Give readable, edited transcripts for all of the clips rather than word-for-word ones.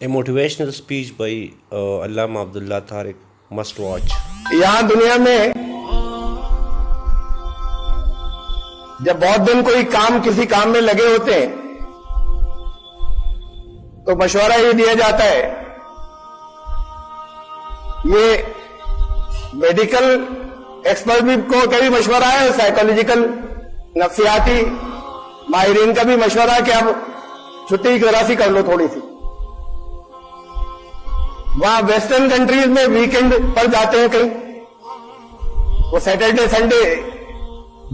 A motivational speech by Allama Abdullah Tariq, must watch. यहाँ दुनिया में जब बहुत दिन कोई काम किसी काम में लगे होते हैं तो मशवरा ये दिया जाता है, ये मेडिकल एक्सपर्ट भी को का भी मशवरा है, साइकोलॉजिकल नफ्सियाती माहिरीन का भी मशवरा है कि आप छुट्टी की तलाशी कर लो थोड़ी सी। वहां वेस्टर्न कंट्रीज में वीकेंड पर जाते हैं कहीं, वो सैटरडे संडे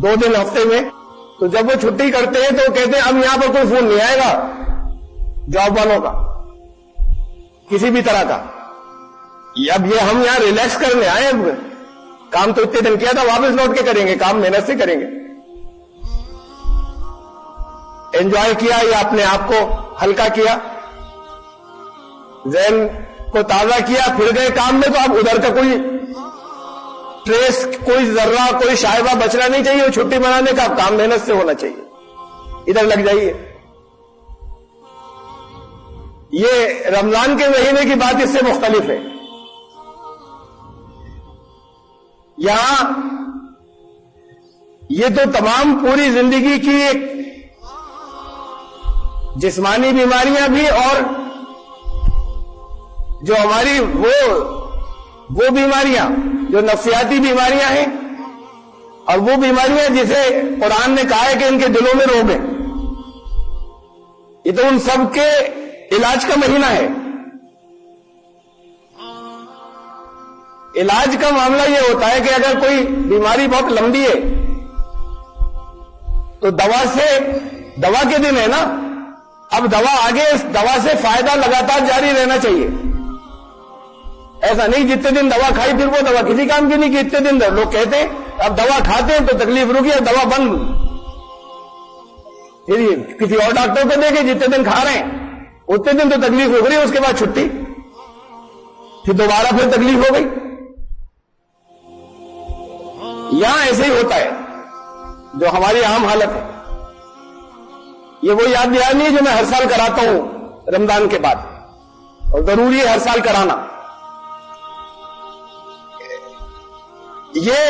2 दिन हफ्ते में, तो जब वो छुट्टी करते हैं तो कहते हैं अब यहां पर कोई फोन नहीं आएगा जॉब वालों का किसी भी तरह का, अब ये हम यहां रिलैक्स करने आए, काम तो इतने दिन किया था वापस लौट के करेंगे, काम मेहनत से करेंगे, एंजॉय किया या अपने आप को हल्का किया, ज़हन को ताजा किया, फिर गए काम में, तो अब उधर का कोई ट्रेस, कोई जर्रा, कोई शायबा बचना नहीं चाहिए छुट्टी मनाने का, काम मेहनत से होना चाहिए, इधर लग जाइए। ये रमजान के महीने की बात इससे मुख्तलिफ है। यहां ये तो तमाम पूरी जिंदगी की एक जिस्मानी बीमारियां भी और जो हमारी वो बीमारियां जो नफ्सियाती बीमारियां हैं, और वो बीमारियां जिसे कुरान ने कहा है कि इनके दिलों में रोग है, ये तो उन सब के इलाज का महीना है। इलाज का मामला ये होता है कि अगर कोई बीमारी बहुत लंबी है तो दवा के दिन है ना, अब दवा आगे, इस दवा से फायदा लगातार जारी रहना चाहिए। ऐसा नहीं जितने दिन दवा खाई फिर वो दवा किसी काम की नहीं कि इतने दिन लोग कहते हैं अब दवा खाते हैं तो तकलीफ रुकी, अब दवा बंद, फिर ये किसी और डॉक्टर को देखे, जितने दिन खा रहे हैं उतने दिन तो तकलीफ हो गई, उसके बाद छुट्टी, फिर दोबारा फिर तकलीफ हो गई। यहां ऐसे ही होता है जो हमारी आम हालत है। ये वो याद दिलानी है जो मैं हर साल कराता हूं रमजान के बाद, और जरूरी है हर साल कराना। ये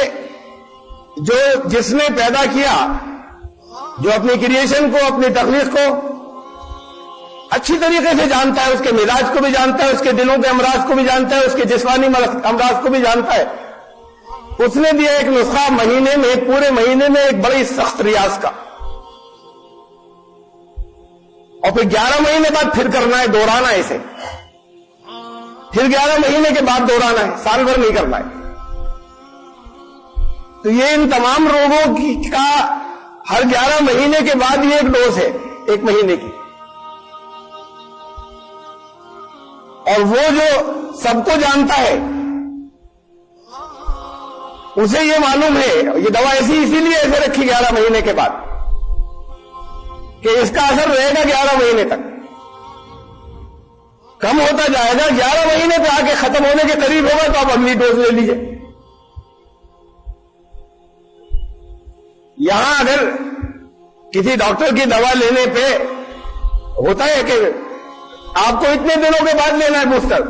जो जिसने पैदा किया, जो अपनी क्रिएशन को, अपनी तख्लीक को अच्छी तरीके से जानता है, उसके मिजाज को भी जानता है, उसके दिलों के अमराज को भी जानता है, उसके जिस्मानी अमराज को भी जानता है, उसने दिया एक नुस्खा महीने में, पूरे महीने में एक बड़ी सख्त रियाज का, और फिर 11 महीने बाद फिर करना है, दोहराना है इसे, फिर 11 महीने के बाद दोहराना है, साल भर नहीं करना है। तो ये इन तमाम रोगों का हर 11 महीने के बाद ये एक डोज है, 1 महीने की, और वो जो सबको जानता है उसे ये मालूम है, ये दवा ऐसी इसीलिए ऐसे रखी 11 महीने के बाद कि इसका असर रहेगा 11 महीने तक, कम होता जाएगा, 11 महीने पे आके खत्म होने के करीब होगा तो आप अगली डोज ले लीजिए। यहां अगर किसी डॉक्टर की दवा लेने पे होता है कि आपको इतने दिनों के बाद लेना है बूस्टर,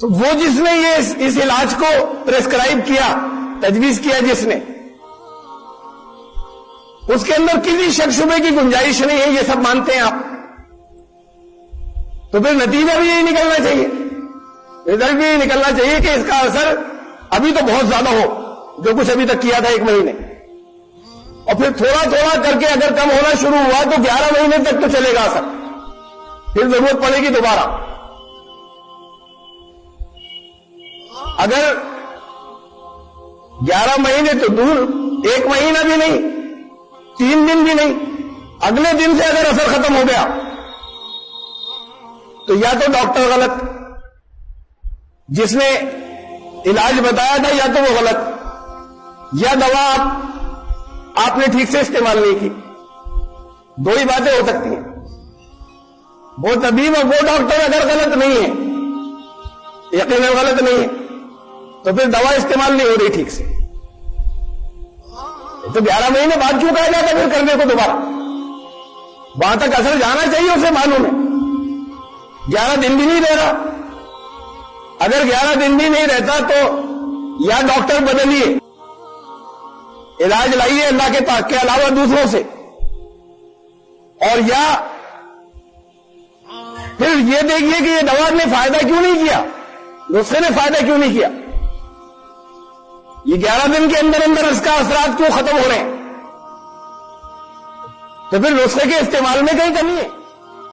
तो वो जिसने ये इस इलाज को प्रेस्क्राइब किया, तजवीज किया जिसने, उसके अंदर किसी शक शुबे की गुंजाइश नहीं है, ये सब मानते हैं आप, तो फिर नतीजा भी यही निकलना चाहिए, रिजल्ट भी यही निकलना चाहिए कि इसका असर अभी तो बहुत ज्यादा हो, जो कुछ अभी तक किया था 1 महीने, और फिर थोड़ा थोड़ा करके अगर कम होना शुरू हुआ तो 11 महीने तक तो चलेगा असर, फिर जरूरत पड़ेगी दोबारा। अगर 11 महीने तो दूर, 1 महीना भी नहीं, 3 दिन भी नहीं, अगले दिन से अगर असर खत्म हो गया तो या तो डॉक्टर गलत, जिसने इलाज बताया था, या तो वो गलत, या दवा आपने ठीक से इस्तेमाल नहीं की। 2 ही बातें हो सकती हैं। वो तबीब और वो डॉक्टर अगर गलत नहीं है, यकीनन गलत नहीं है, तो फिर दवा इस्तेमाल नहीं हो रही ठीक से, तो 11 महीने बाद क्यों कहा जाता फिर करने को दोबारा? وہاں تک اثر جانا چاہیے، اسے معلوم ہے 11 دن بھی نہیں دے رہا. اگر 11 دن بھی نہیں رہتا تو یا ڈاکٹر بدلیے، علاج لائیے اللہ کے پاک کے علاوہ دوسروں سے، اور یا پھر یہ دیکھیے کہ یہ دوا نے فائدہ کیوں نہیں کیا، نسخے نے فائدہ کیوں نہیں کیا، یہ 11 دن کے اندر اندر اس کا اثرات کیوں ختم ہو رہے ہیں. تو پھر نسخے کے استعمال میں کہیں کمی ہے.